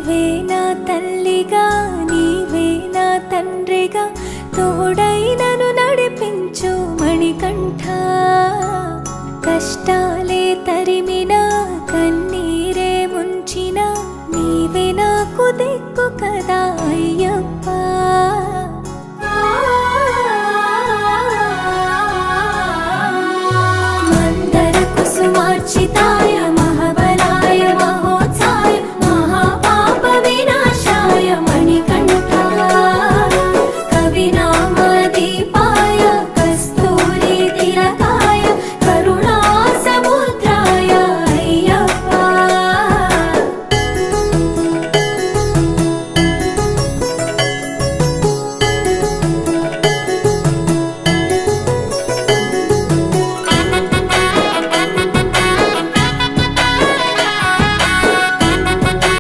నీవే నా తల్లిగా నీవే నా తండ్రిగా తోడై నన్ను నడిపించు మణికంఠ కష్టాలే తరిమినా కన్నీరే ముంచిన నీవే నాకు దిక్కు